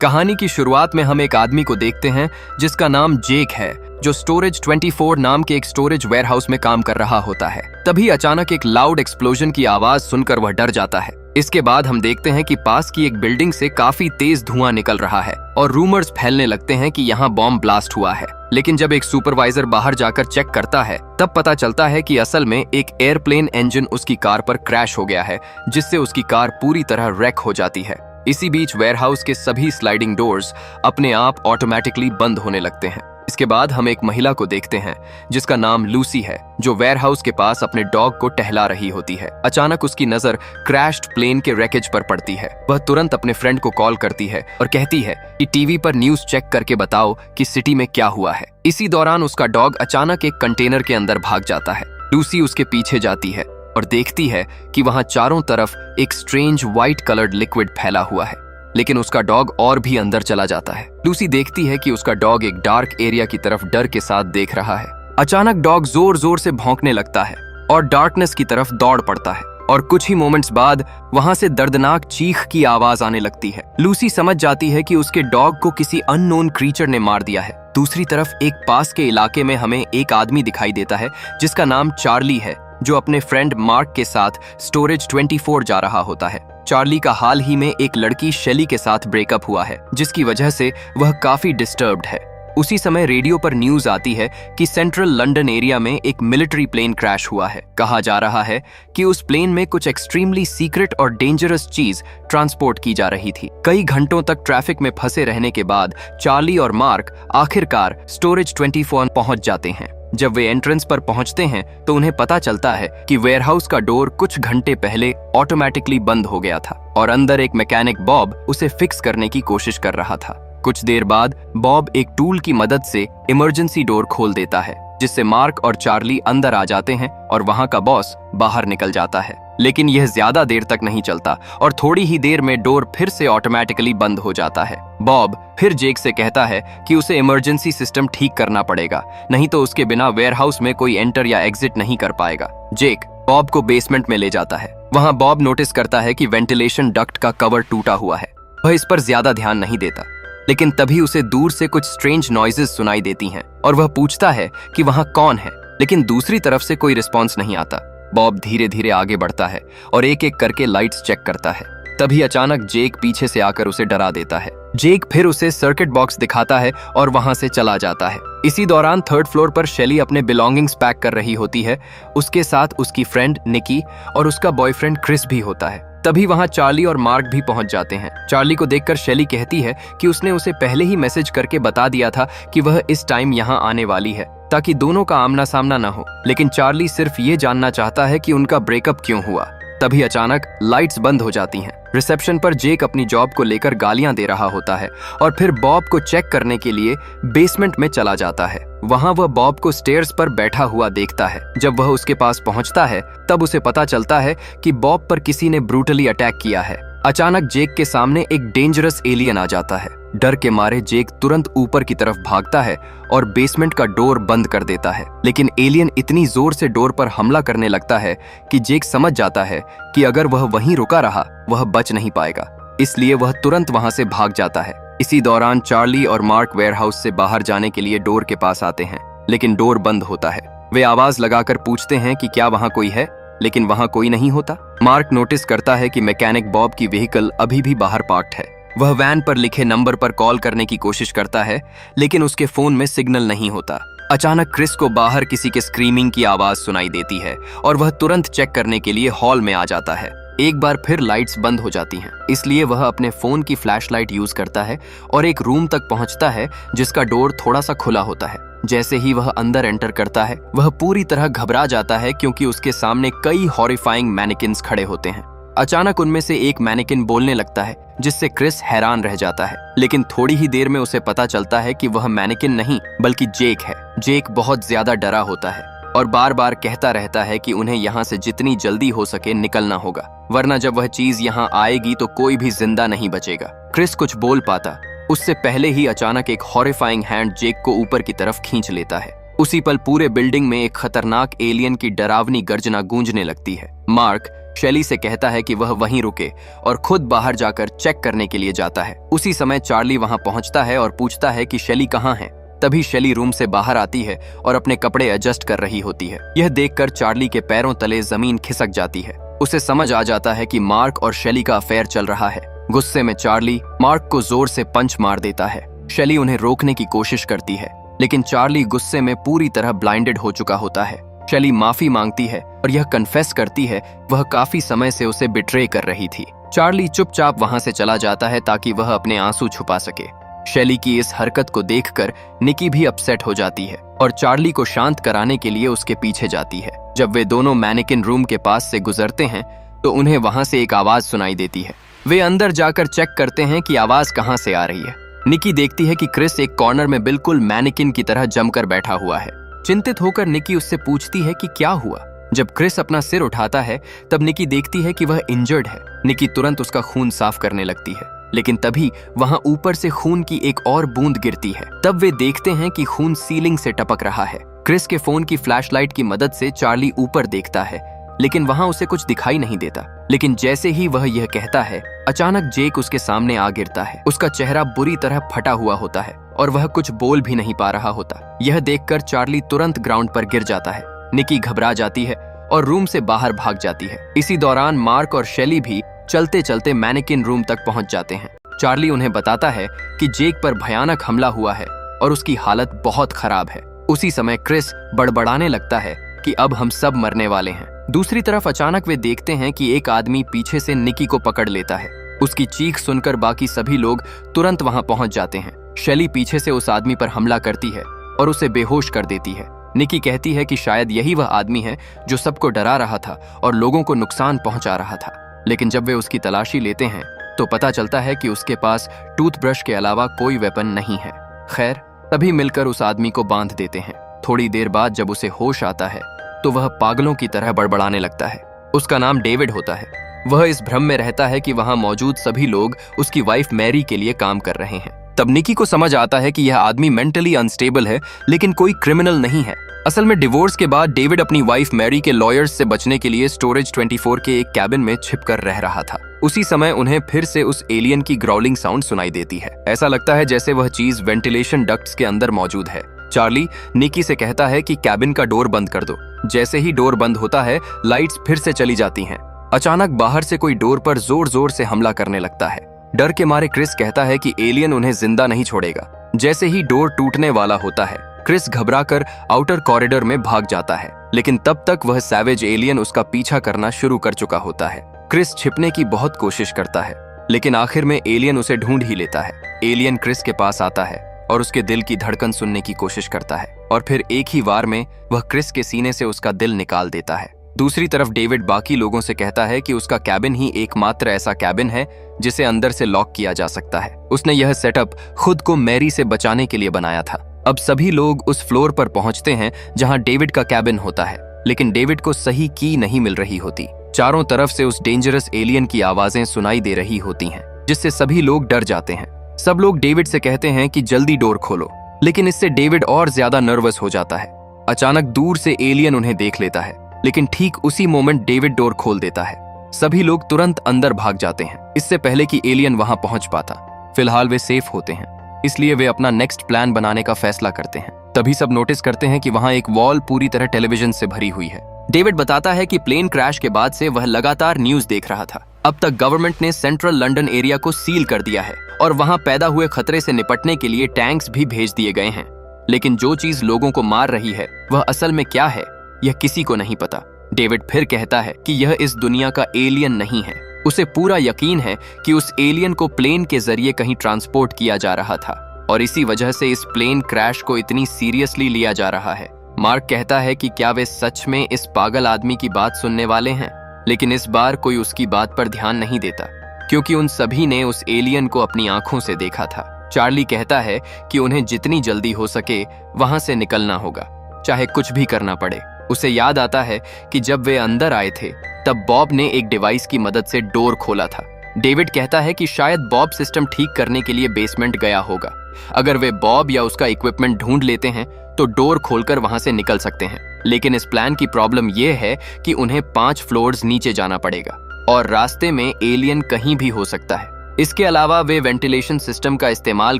कहानी की शुरुआत में हम एक आदमी को देखते हैं जिसका नाम जेक है, जो स्टोरेज 24 नाम के एक स्टोरेज वेयरहाउस में काम कर रहा होता है। तभी अचानक एक लाउड एक्सप्लोजन की आवाज सुनकर वह डर जाता है। इसके बाद हम देखते हैं कि पास की एक बिल्डिंग से काफी तेज धुआं निकल रहा है और रूमर्स फैलने लगते हैं कि यहाँ बॉम्ब ब्लास्ट हुआ है। लेकिन जब एक सुपरवाइजर बाहर जाकर चेक करता है तब पता चलता है कि असल में एक एयरप्लेन इंजन उसकी कार पर क्रैश हो गया है, जिससे उसकी कार पूरी तरह wreck हो जाती है। इसी बीच वेयरहाउस के सभी स्लाइडिंग डोर्स अपने आप ऑटोमेटिकली बंद होने लगते हैं। इसके बाद हम एक महिला को देखते हैं जिसका नाम लूसी है, जो वेयरहाउस के पास अपने डॉग को टहला रही होती है। अचानक उसकी नजर क्रैश्ड प्लेन के रैकेज पर पड़ती है। वह तुरंत अपने फ्रेंड को कॉल करती है और कहती है कि टीवी पर न्यूज चेक करके बताओ कि सिटी में क्या हुआ है। इसी दौरान उसका डॉग अचानक एक कंटेनर के अंदर भाग जाता है। लूसी उसके पीछे जाती है और देखती है कि वहां चारों तरफ एक स्ट्रेंज व्हाइट कलर्ड लिक्विड फैला हुआ है, लेकिन उसका डॉग और भी अंदर चला जाता है। लूसी देखती है कि उसका डॉग एक डार्क एरिया की तरफ डर के साथ देख रहा है। अचानक डॉग जोर जोर से भौंकने लगता है और डार्कनेस की तरफ दौड़ पड़ता है और कुछ ही मोमेंट्स बाद वहां से दर्दनाक चीख की आवाज आने लगती है। लूसी समझ जाती है कि उसके डॉग को किसी अननोन क्रीचर ने मार दिया है। दूसरी तरफ एक पास के इलाके में हमें एक आदमी दिखाई देता है जिसका नाम चार्ली है, जो अपने फ्रेंड मार्क के साथ स्टोरेज 24 जा रहा होता है। चार्ली का हाल ही में एक लड़की शेली के साथ ब्रेकअप हुआ है, जिसकी वजह से वह काफी डिस्टर्ब्ड है। उसी समय रेडियो पर न्यूज आती है कि सेंट्रल लंदन एरिया में एक मिलिट्री प्लेन क्रैश हुआ है। कहा जा रहा है कि उस प्लेन में कुछ एक्सट्रीमली सीक्रेट और डेंजरस चीज ट्रांसपोर्ट की जा रही थी। कई घंटों तक ट्रैफिक में फंसे रहने के बाद चार्ली और मार्क आखिरकार स्टोरेज 24 पहुंच जाते हैं। जब वे एंट्रेंस पर पहुंचते हैं तो उन्हें पता चलता है कि वेयरहाउस का डोर कुछ घंटे पहले ऑटोमेटिकली बंद हो गया था और अंदर एक मैकेनिक बॉब उसे फिक्स करने की कोशिश कर रहा था। कुछ देर बाद बॉब एक टूल की मदद से इमरजेंसी डोर खोल देता है, जिससे मार्क और चार्ली अंदर आ जाते हैं और वहां का बॉस बाहर निकल जाता है। लेकिन यह ज्यादा देर तक नहीं चलता और थोड़ी ही देर में डोर फिर से ऑटोमेटिकली बंद हो जाता है। बॉब फिर जेक से कहता है कि उसे इमरजेंसी सिस्टम ठीक करना पड़ेगा, नहीं तो उसके बिना वेयरहाउस में कोई एंटर या एग्जिट नहीं कर पाएगा। जेक बॉब को बेसमेंट में ले जाता है। वहां बॉब नोटिस करता है कि वेंटिलेशन डक्ट का कवर टूटा हुआ है। वह इस पर ज्यादा ध्यान नहीं देता, लेकिन तभी उसे दूर से कुछ स्ट्रेंज नॉइजेस सुनाई देती हैं और वह पूछता है कि वहां कौन है, लेकिन दूसरी तरफ से कोई रिस्पॉन्स नहीं आता। बॉब धीरे धीरे आगे बढ़ता है और एक एक करके लाइट्स चेक करता है। तभी अचानक जेक पीछे से आकर उसे डरा देता है। जेक फिर उसे सर्किट बॉक्स दिखाता है और वहां से चला जाता है। इसी दौरान थर्ड फ्लोर पर शेली अपने बिलोंगिंग्स पैक कर रही होती है। उसके साथ उसकी फ्रेंड निकी और उसका बॉयफ्रेंड क्रिस भी होता है। तभी वहां चार्ली और मार्क भी पहुंच जाते हैं। चार्ली को देखकर शेली कहती है कि उसने उसे पहले ही मैसेज करके बता दिया था कि वह इस टाइम यहां आने वाली है, ताकि दोनों का आमना सामना न हो। लेकिन चार्ली सिर्फ ये जानना चाहता है कि उनका ब्रेकअप क्यों हुआ। तभी अचानक लाइट्स बंद हो जाती हैं। रिसेप्शन पर जेक अपनी जॉब को लेकर गालियां दे रहा होता है और फिर बॉब को चेक करने के लिए बेसमेंट में चला जाता है। वहां वह बॉब को स्टेयर्स पर बैठा हुआ देखता है। जब वह उसके पास पहुंचता है तब उसे पता चलता है कि बॉब पर किसी ने ब्रूटली अटैक किया है। अचानक जेक के सामने एक डेंजरस एलियन आ जाता है। डर के मारे जेक तुरंत ऊपर की तरफ भागता है और बेसमेंट का डोर बंद कर देता है। लेकिन एलियन इतनी जोर से डोर पर हमला करने लगता है कि जेक समझ जाता है कि अगर वह वहीं रुका रहा वह बच नहीं पाएगा, इसलिए वह तुरंत वहां से भाग जाता है। इसी दौरान चार्ली और मार्क वेयरहाउस से बाहर जाने के लिए डोर के पास आते हैं, लेकिन डोर बंद होता है। वे आवाज लगाकर पूछते हैं कि क्या वहां कोई है, लेकिन वहां कोई नहीं होता। मार्क नोटिस करता है कि मैकेनिक बॉब की व्हीकल अभी भी बाहर पार्क्ड है। वह वैन पर लिखे नंबर पर कॉल करने की कोशिश करता है, लेकिन उसके फोन में सिग्नल नहीं होता। अचानक क्रिस को बाहर किसी के स्क्रीमिंग की आवाज सुनाई देती है और वह तुरंत चेक करने के लिए हॉल में आ जाता है। एक बार फिर लाइट्स बंद हो जाती हैं, इसलिए वह अपने फोन की फ्लैशलाइट यूज करता है और एक रूम तक पहुंचता है जिसका डोर थोड़ा सा खुला होता है। जैसे ही वह अंदर एंटर करता है वह पूरी तरह घबरा जाता है, क्योंकि उसके सामने कई हॉरिफाइंग मैनिकिन्स खड़े होते हैं। अचानक उनमें से एक मैनिकिन बोलने लगता है, जिससे क्रिस हैरान रह जाता है। लेकिन थोड़ी ही देर में उसे पता चलता है कि वह मैनिकिन नहीं बल्कि जेक है। जेक बहुत ज्यादा डरा होता है और बार बार कहता रहता है कि उन्हें यहाँ से जितनी जल्दी हो सके निकलना होगा, वरना जब वह चीज यहाँ आएगी तो कोई भी जिंदा नहीं बचेगा। क्रिस कुछ बोल पाता उससे पहले ही अचानक एक हॉरिफाइंग हैंड जेक को ऊपर की तरफ खींच लेता है। उसी पल पूरे बिल्डिंग में एक खतरनाक एलियन की डरावनी गर्जना गूंजने लगती है। मार्क शेली से कहता है कि वह वहीं रुके और खुद बाहर जाकर चेक करने के लिए जाता है। उसी समय चार्ली वहां पहुंचता है और पूछता है कि शेली कहाँ है। तभी शेली रूम से बाहर आती है और अपने कपड़े एडजस्ट कर रही होती है। यह देखकर चार्ली के पैरों तले जमीन खिसक जाती है। उसे समझ आ जाता है कि मार्क और शेली का अफेयर चल रहा है। गुस्से में चार्ली मार्क को जोर से पंच मार देता है। शेली उन्हें रोकने की कोशिश करती है, लेकिन चार्ली गुस्से में पूरी तरह ब्लाइंडेड हो चुका होता है। शेली माफी मांगती है और यह कन्फेस करती है वह काफी समय से उसे बिट्रे कर रही थी। चार्ली चुपचाप वहां से चला जाता है ताकि वह अपने आंसू छुपा सके। शेली की इस हरकत को देखकर निकी भी अपसेट हो जाती है और चार्ली को शांत कराने के लिए उसके पीछे जाती है। जब वे दोनों मैनेकिन रूम के पास से गुजरते हैं तो उन्हें वहां से एक आवाज सुनाई देती है। वे अंदर जाकर चेक करते हैं कि आवाज कहां से आ रही है। निकी देखती है कि क्रिस एक कॉर्नर में बिल्कुल मैनेकिन की तरह जमकर बैठा हुआ है। चिंतित होकर निकी उससे पूछती है कि क्या हुआ। जब क्रिस अपना सिर उठाता है तब निकी देखती है कि वह इंजर्ड है। निकी तुरंत उसका खून साफ करने लगती है, लेकिन तभी वहां ऊपर से खून की एक और बूंद गिरती है। तब वे देखते हैं कि खून सीलिंग से टपक रहा है। क्रिस के फोन की फ्लैशलाइट की मदद से चार्ली ऊपर देखता है, लेकिन वहां उसे कुछ दिखाई नहीं देता। लेकिन जैसे ही वह यह कहता है, अचानक जेक उसके सामने आ गिरता है। उसका चेहरा बुरी तरह फटा हुआ होता है और वह कुछ बोल भी नहीं पा रहा होता। यह देखकर चार्ली तुरंत ग्राउंड पर गिर जाता है। निकी घबरा जाती है और रूम से बाहर भाग जाती है। इसी दौरान मार्क और शेली भी चलते चलते मैनेकिन रूम तक पहुंच जाते हैं। चार्ली उन्हें बताता है कि जेक पर भयानक हमला हुआ है और उसकी हालत बहुत खराब है। उसी समय क्रिस बड़बड़ाने लगता है कि अब हम सब मरने वाले हैं। दूसरी तरफ अचानक वे देखते हैं कि एक आदमी पीछे से निकी को पकड़ लेता है। उसकी चीख सुनकर बाकी सभी लोग तुरंत वहां पहुंच जाते हैं। शेली पीछे से उस आदमी पर हमला करती है और उसे बेहोश कर देती है। निकी कहती है कि शायद यही वह आदमी है जो सबको डरा रहा था और लोगों को नुकसान पहुंचा रहा था। लेकिन जब वे उसकी तलाशी लेते हैं तो पता चलता है कि उसके पास टूथब्रश के अलावा कोई वेपन नहीं है। खैर, तभी मिलकर उस आदमी को बांध देते हैं। थोड़ी देर बाद जब उसे होश आता है तो वह पागलों की तरह बड़बड़ाने लगता है। उसका नाम डेविड होता है। वह इस भ्रम में रहता है कि वहां मौजूद सभी लोग उसकी वाइफ मैरी के लिए काम कर रहे हैं। तब निकी को समझ आता है कि यह आदमी मेंटली अनस्टेबल है, लेकिन कोई क्रिमिनल नहीं है। असल में डिवोर्स के बाद डेविड अपनी वाइफ मैरी के लॉयर्स से बचने के लिए स्टोरेज 24 के एक कैबिन में छिपकर रह रहा था। उसी समय उन्हें फिर से उस एलियन की ग्राउलिंग साउंड सुनाई देती है। ऐसा लगता है जैसे वह चीज वेंटिलेशन डक्ट्स के अंदर मौजूद है। चार्ली निकी से कहता है कि कैबिन का डोर बंद कर दो। जैसे ही डोर बंद होता है, लाइट्स फिर से चली जाती हैं। अचानक बाहर से कोई डोर पर जोर जोर से हमला करने लगता है। डर के मारे क्रिस कहता है कि एलियन उन्हें जिंदा नहीं छोड़ेगा। जैसे ही डोर टूटने वाला होता है, क्रिस घबराकर आउटर कॉरिडोर में भाग जाता है, लेकिन तब तक वह सैवेज एलियन उसका पीछा करना शुरू कर चुका होता है। क्रिस छिपने की बहुत कोशिश करता है, लेकिन आखिर में एलियन उसे ढूंढ ही लेता है। एलियन क्रिस के पास आता है और उसके दिल की धड़कन सुनने की कोशिश करता है और फिर एक ही वार में वह क्रिस के सीने से उसका दिल निकाल देता है। दूसरी तरफ डेविड बाकी लोगों से कहता है कि उसका कैबिन ही एकमात्र ऐसा कैबिन है जिसे अंदर से लॉक किया जा सकता है। उसने यह सेटअप खुद को मैरी से बचाने के लिए बनाया था। अब सभी लोग उस फ्लोर पर पहुंचते हैं जहां डेविड का कैबिन होता है, लेकिन डेविड को सही की नहीं मिल रही होती। चारों तरफ से उस डेंजरस एलियन की आवाजें सुनाई दे रही होती हैं, जिससे सभी लोग डर जाते हैं। सब लोग डेविड से कहते हैं कि जल्दी डोर खोलो, लेकिन इससे डेविड और ज्यादा नर्वस हो जाता है। अचानक दूर से एलियन उन्हें देख लेता है, लेकिन ठीक उसी मोमेंट डेविड डोर खोल देता है। सभी लोग तुरंत अंदर भाग जाते हैं, इससे पहले कि एलियन वहां पहुंच पाता। फिलहाल वे सेफ होते हैं, इसलिए वे अपना नेक्स्ट प्लान बनाने का फैसला करते हैं। तभी सब नोटिस करते हैं कि वहां एक वॉल पूरी तरह टेलीविजन से भरी हुई है। डेविड बताता है कि प्लेन क्रैश के बाद से वह लगातार न्यूज देख रहा था। अब तक गवर्नमेंट ने सेंट्रल लंदन एरिया को सील कर दिया है और वहां पैदा हुए खतरे से निपटने के लिए टैंक्स भी भेज दिए गए हैं। लेकिन जो चीज लोगों को मार रही है वह असल में क्या है, यह किसी को नहीं पता। डेविड फिर कहता है कि यह इस दुनिया का एलियन नहीं है। उसे पूरा यकीन है कि उस एलियन को प्लेन के जरिए कहीं ट्रांसपोर्ट किया जा रहा था और इसी वजह से इस प्लेन क्रैश को इतनी सीरियसली लिया जा रहा है। मार्क कहता है कि क्या वे सच में इस पागल आदमी की बात सुनने वाले हैं, लेकिन इस बार कोई उसकी बात पर ध्यान नहीं देता, क्योंकि उन सभी ने उस एलियन को अपनी आंखों से देखा था। चार्ली कहता है कि उन्हें जितनी जल्दी हो सके वहां से निकलना होगा, चाहे कुछ भी करना पड़े। उसे याद आता है कि जब वे अंदर आए थे तब बॉब ने एक डिवाइस की मदद से डोर खोला था। डेविड कहता है कि शायद बॉब सिस्टम ठीक करने के लिए बेसमेंट गया होगा। अगर वे बॉब या उसका इक्विपमेंट ढूंढ लेते हैं तो डोर खोलकर वहां से निकल सकते हैं। लेकिन इस प्लान की प्रॉब्लम यह है कि उन्हें 5 फ्लोर्स नीचे जाना पड़ेगा और रास्ते में एलियन कहीं भी हो सकता है। इसके अलावा वे वेंटिलेशन सिस्टम का इस्तेमाल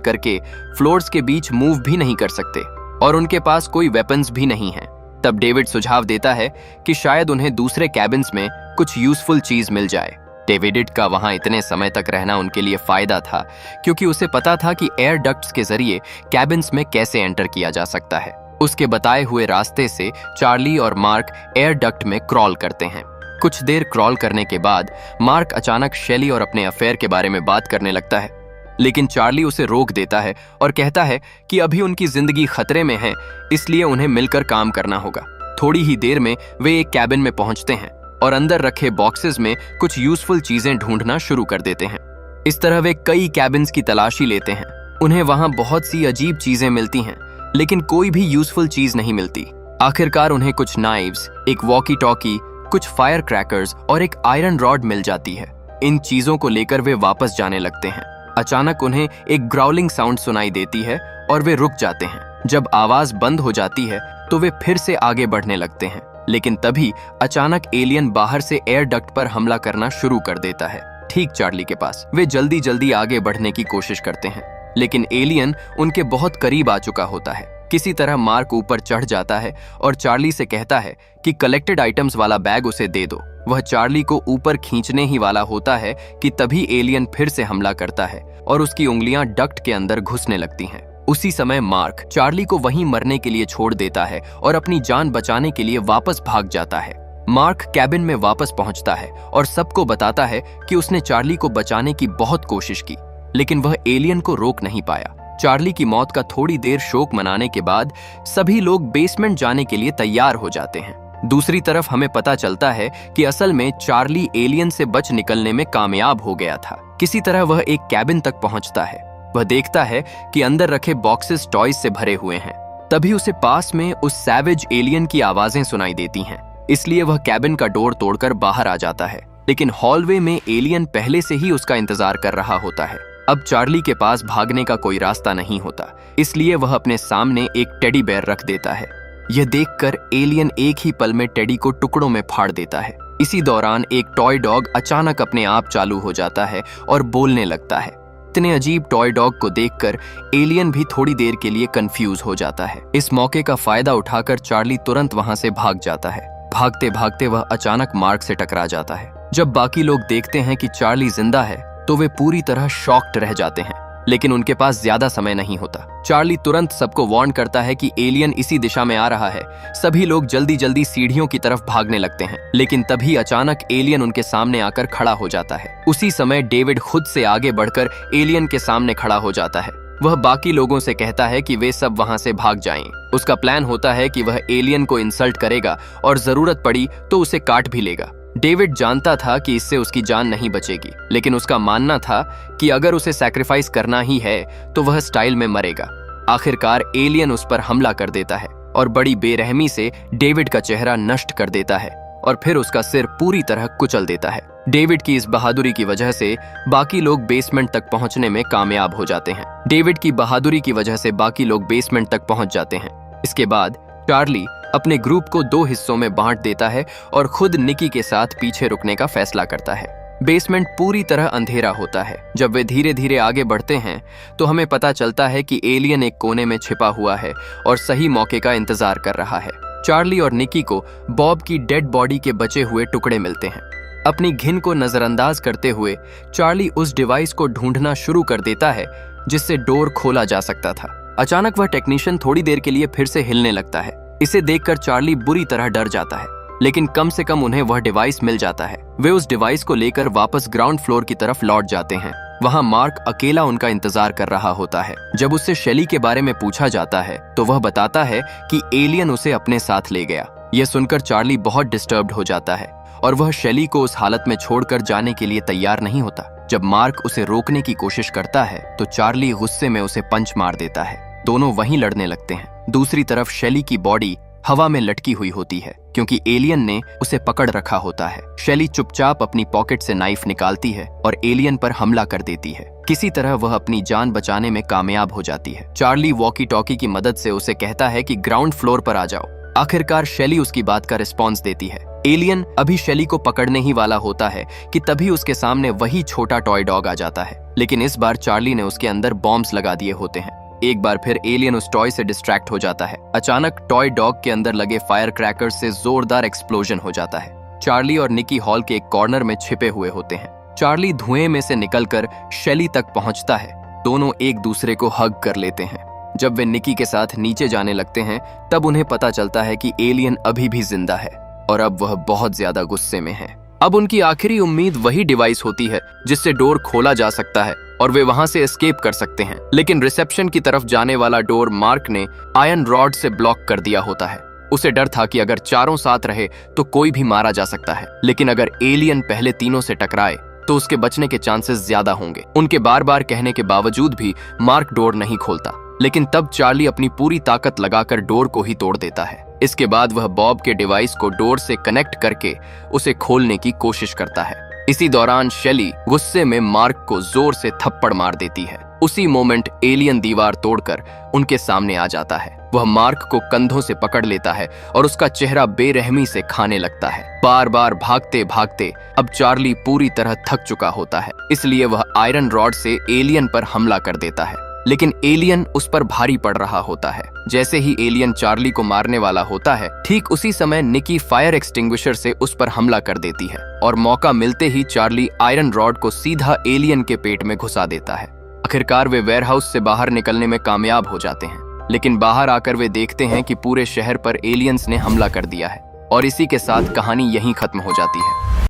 करके फ्लोर्स के बीच मूव भी नहीं कर सकते और उनके पास कोई वेपन्स भी नहीं है। तब डेविड सुझाव देता है कि शायद उन्हें दूसरे कैबिन्स में कुछ यूजफुल चीज मिल जाए। डेविड का वहां इतने समय तक रहना उनके लिए फायदा था क्योंकि उसे पता था कि एयर डक्ट्स के जरिए कैबिन्स में कैसे एंटर किया जा सकता है। उसके बताए हुए रास्ते से चार्ली और मार्क एयर डक्ट में क्रॉल करते हैं। कुछ देर क्रॉल करने के बाद मार्क अचानक शेली और अपने अफेयर के बारे में बात करने लगता है, लेकिन चार्ली उसे रोक देता है और कहता है कि अभी उनकी जिंदगी खतरे में है, इसलिए उन्हें मिलकर काम करना होगा। थोड़ी ही देर में वे एक कैबिन में पहुंचते हैं और अंदर रखे बॉक्सेस में कुछ यूजफुल चीजें ढूंढना शुरू कर देते हैं। इस तरह वे कई कैबिन्स की तलाशी लेते हैं। उन्हें वहां बहुत सी अजीब चीजें मिलती हैं, लेकिन कोई भी यूजफुल चीज नहीं मिलती। आखिरकार उन्हें कुछ नाइव्स, एक वॉकी टॉकी, कुछ फायर क्रैकर्स और एक आयरन रॉड मिल जाती है। इन चीजों को लेकर वे वापस जाने लगते हैं। अचानक उन्हें एक ग्राउलिंग साउंड सुनाई देती है और वे रुक जाते हैं। जब आवाज बंद हो जाती है तो वे फिर से आगे बढ़ने लगते हैं, लेकिन तभी अचानक एलियन बाहर से एयर डक्ट पर हमला करना शुरू कर देता है, ठीक चार्ली के पास। वे जल्दी जल्दी आगे बढ़ने की कोशिश करते हैं, लेकिन एलियन उनके बहुत करीब आ चुका होता है। किसी तरह मार्क ऊपर चढ़ जाता है और चार्ली से कहता है कि कलेक्टेड आइटम्स वाला बैग उसे दे दो। वह चार्ली को ऊपर खींचने ही वाला होता है कि तभी एलियन फिर से हमला करता है और उसकी उंगलियां डक्ट के अंदर घुसने लगती हैं। उसी समय मार्क चार्ली को वहीं मरने के लिए छोड़ देता है और अपनी जान बचाने के लिए वापस भाग जाता है। मार्क कैबिन में वापस पहुंचता है और सबको बताता है कि उसने चार्ली को बचाने की बहुत कोशिश की, लेकिन वह एलियन को रोक नहीं पाया। चार्ली की मौत का थोड़ी देर शोक मनाने के बाद सभी लोग बेसमेंट जाने के लिए तैयार हो जाते हैं। दूसरी तरफ हमें पता चलता है कि असल में चार्ली एलियन से बच निकलने में कामयाब हो गया था। किसी तरह वह एक कैबिन तक पहुंचता है। वह देखता है कि अंदर रखे बॉक्सेस टॉयज से भरे हुए हैं। तभी उसे पास में उस सैवेज एलियन की आवाजें सुनाई देती हैं, इसलिए वह कैबिन का डोर तोड़कर बाहर आ जाता है। लेकिन हॉलवे में एलियन पहले से ही उसका इंतजार कर रहा होता है। अब चार्ली के पास भागने का कोई रास्ता नहीं होता, इसलिए वह अपने सामने एक टेडी बेयर रख देता है। यह देखकर एलियन एक ही पल में टेडी को टुकड़ों में फाड़ देता है। इसी दौरान एक टॉय डॉग अचानक अपने आप चालू हो जाता है और बोलने लगता है। इतने अजीब टॉय डॉग को देखकर एलियन भी थोड़ी देर के लिए कंफ्यूज हो जाता है। इस मौके का फायदा उठाकर चार्ली तुरंत वहां से भाग जाता है। भागते भागते वह अचानक मार्क से टकरा जाता है। जब बाकी लोग देखते हैं कि चार्ली जिंदा है तो वे पूरी तरह शॉक्ड रह जाते हैं, लेकिन उनके पास ज्यादा समय नहीं होता। चार्ली तुरंत सबको वार्न करता है कि एलियन इसी दिशा में आ रहा है। सभी लोग जल्दी जल्दी सीढ़ियों की तरफ भागने लगते हैं, लेकिन तभी अचानक एलियन उनके सामने आकर खड़ा हो जाता है। उसी समय डेविड खुद से आगे बढ़कर एलियन के सामने खड़ा हो जाता है। वह बाकी लोगों से कहता है कि वे सब वहां से भाग जाएं। उसका प्लान होता है कि वह एलियन को इंसल्ट करेगा और जरूरत पड़ी तो उसे काट भी लेगा। डेविड जानता था कि इससे उसकी जान नहीं बचेगी, लेकिन उसका मानना था कि अगर उसे सैक्रिफाइस करना ही है तो वह स्टाइल में मरेगा। आखिरकार एलियन उस पर हमला कर देता है और बड़ी बेरहमी से डेविड का चेहरा नष्ट कर देता है और फिर उसका सिर पूरी तरह कुचल देता है। डेविड की इस बहादुरी की वजह से बाकी लोग बेसमेंट तक पहुंचने में कामयाब हो जाते हैं। डेविड की बहादुरी की वजह से बाकी लोग बेसमेंट तक पहुंच जाते हैं। इसके बाद चार्ली अपने ग्रुप को 2 हिस्सों में बांट देता है और खुद निकी के साथ पीछे रुकने का फैसला करता है। बेसमेंट पूरी तरह अंधेरा होता है। जब वे धीरे धीरे आगे बढ़ते हैं तो हमें पता चलता है कि एलियन एक कोने में छिपा हुआ है और सही मौके का इंतजार कर रहा है। चार्ली और निकी को बॉब की डेड बॉडी के बचे हुए टुकड़े मिलते हैं। अपनी घिन को नजरअंदाज करते हुए चार्ली उस डिवाइस को ढूंढना शुरू कर देता है जिससे डोर खोला जा सकता था। अचानक वह टेक्नीशियन थोड़ी देर के लिए फिर से हिलने लगता है। इसे देखकर चार्ली बुरी तरह डर जाता है, लेकिन कम से कम उन्हें वह डिवाइस मिल जाता है। वे उस डिवाइस को लेकर वापस ग्राउंड फ्लोर की तरफ लौट जाते हैं। वहां मार्क अकेला उनका इंतजार कर रहा होता है। जब उससे शेली के बारे में पूछा जाता है तो वह बताता है कि एलियन उसे अपने साथ ले गया। यह सुनकर चार्ली बहुत डिस्टर्ब्ड हो जाता है और वह शेली को उस हालत में छोड़कर जाने के लिए तैयार नहीं होता। जब मार्क उसे रोकने की कोशिश करता है तो चार्ली गुस्से में उसे पंच मार देता है। दोनों वहीं लड़ने लगते हैं। दूसरी तरफ शेली की बॉडी हवा में लटकी हुई होती है क्योंकि एलियन ने उसे पकड़ रखा होता है। शेली चुपचाप अपनी पॉकेट से नाइफ निकालती है और एलियन पर हमला कर देती है। किसी तरह वह अपनी जान बचाने में कामयाब हो जाती है। चार्ली वॉकी टॉकी की मदद से उसे कहता है कि ग्राउंड फ्लोर पर आ जाओ। आखिरकार शेली उसकी बात का रिस्पॉन्स देती है। एलियन अभी शेली को पकड़ने ही वाला होता है कि तभी उसके सामने वही छोटा टॉय डॉग आ जाता है, लेकिन इस बार चार्ली ने उसके अंदर बॉम्ब्स लगा दिए होते हैं। एक बार फिर एलियन उस टॉय से डिस्ट्रैक्ट हो जाता है। अचानक टॉय डॉग के अंदर लगे फायर क्रैकर्स से जोरदार एक्सप्लोजन हो जाता है। चार्ली और निकी हॉल के एक कॉर्नर में छिपे हुए होते हैं। चार्ली धुएं में से निकलकर शेली तक पहुंचता है। दोनों एक दूसरे को हग कर लेते हैं। जब वे निकी के साथ नीचे जाने लगते हैं तब उन्हें पता चलता है कि एलियन अभी भी जिंदा है और अब वह बहुत ज्यादा गुस्से में है। अब उनकी आखिरी उम्मीद वही डिवाइस होती है जिससे डोर खोला जा सकता है और वे वहां से एस्केप कर सकते हैं, लेकिन रिसेप्शन की तरफ जाने वाला डोर मार्क ने आयरन रॉड से ब्लॉक कर दिया होता है। उसे डर था कि अगर चारों साथ रहे तो कोई भी मारा जा सकता है, लेकिन अगर एलियन पहले तीनों से टकराए तो उसके बचने के चांसेस ज्यादा होंगे। उनके बार बार कहने के बावजूद भी मार्क डोर नहीं खोलता, लेकिन तब चार्ली अपनी पूरी ताकत लगाकर डोर को ही तोड़ देता है। इसके बाद वह बॉब के डिवाइस को डोर से कनेक्ट करके उसे खोलने की कोशिश करता है। इसी दौरान शेली गुस्से में मार्क को जोर से थप्पड़ मार देती है। उसी मोमेंट एलियन दीवार तोड़कर उनके सामने आ जाता है। वह मार्क को कंधों से पकड़ लेता है और उसका चेहरा बेरहमी से खाने लगता है। बार बार भागते भागते अब चार्ली पूरी तरह थक चुका होता है, इसलिए वह आयरन रॉड से एलियन पर हमला कर देता है, लेकिन एलियन उस पर भारी पड़ रहा होता है। जैसे ही एलियन चार्ली को मारने वाला होता है, ठीक उसी समय निकी फायर एक्सटिंग्विशर से उस पर हमला कर देती है और मौका मिलते ही चार्ली आयरन रॉड को सीधा एलियन के पेट में घुसा देता है। आखिरकार वे वेयरहाउस से बाहर निकलने में कामयाब हो जाते हैं, लेकिन बाहर आकर वे देखते हैं कि पूरे शहर पर एलियंस ने हमला कर दिया है और इसी के साथ कहानी यहीं खत्म हो जाती है।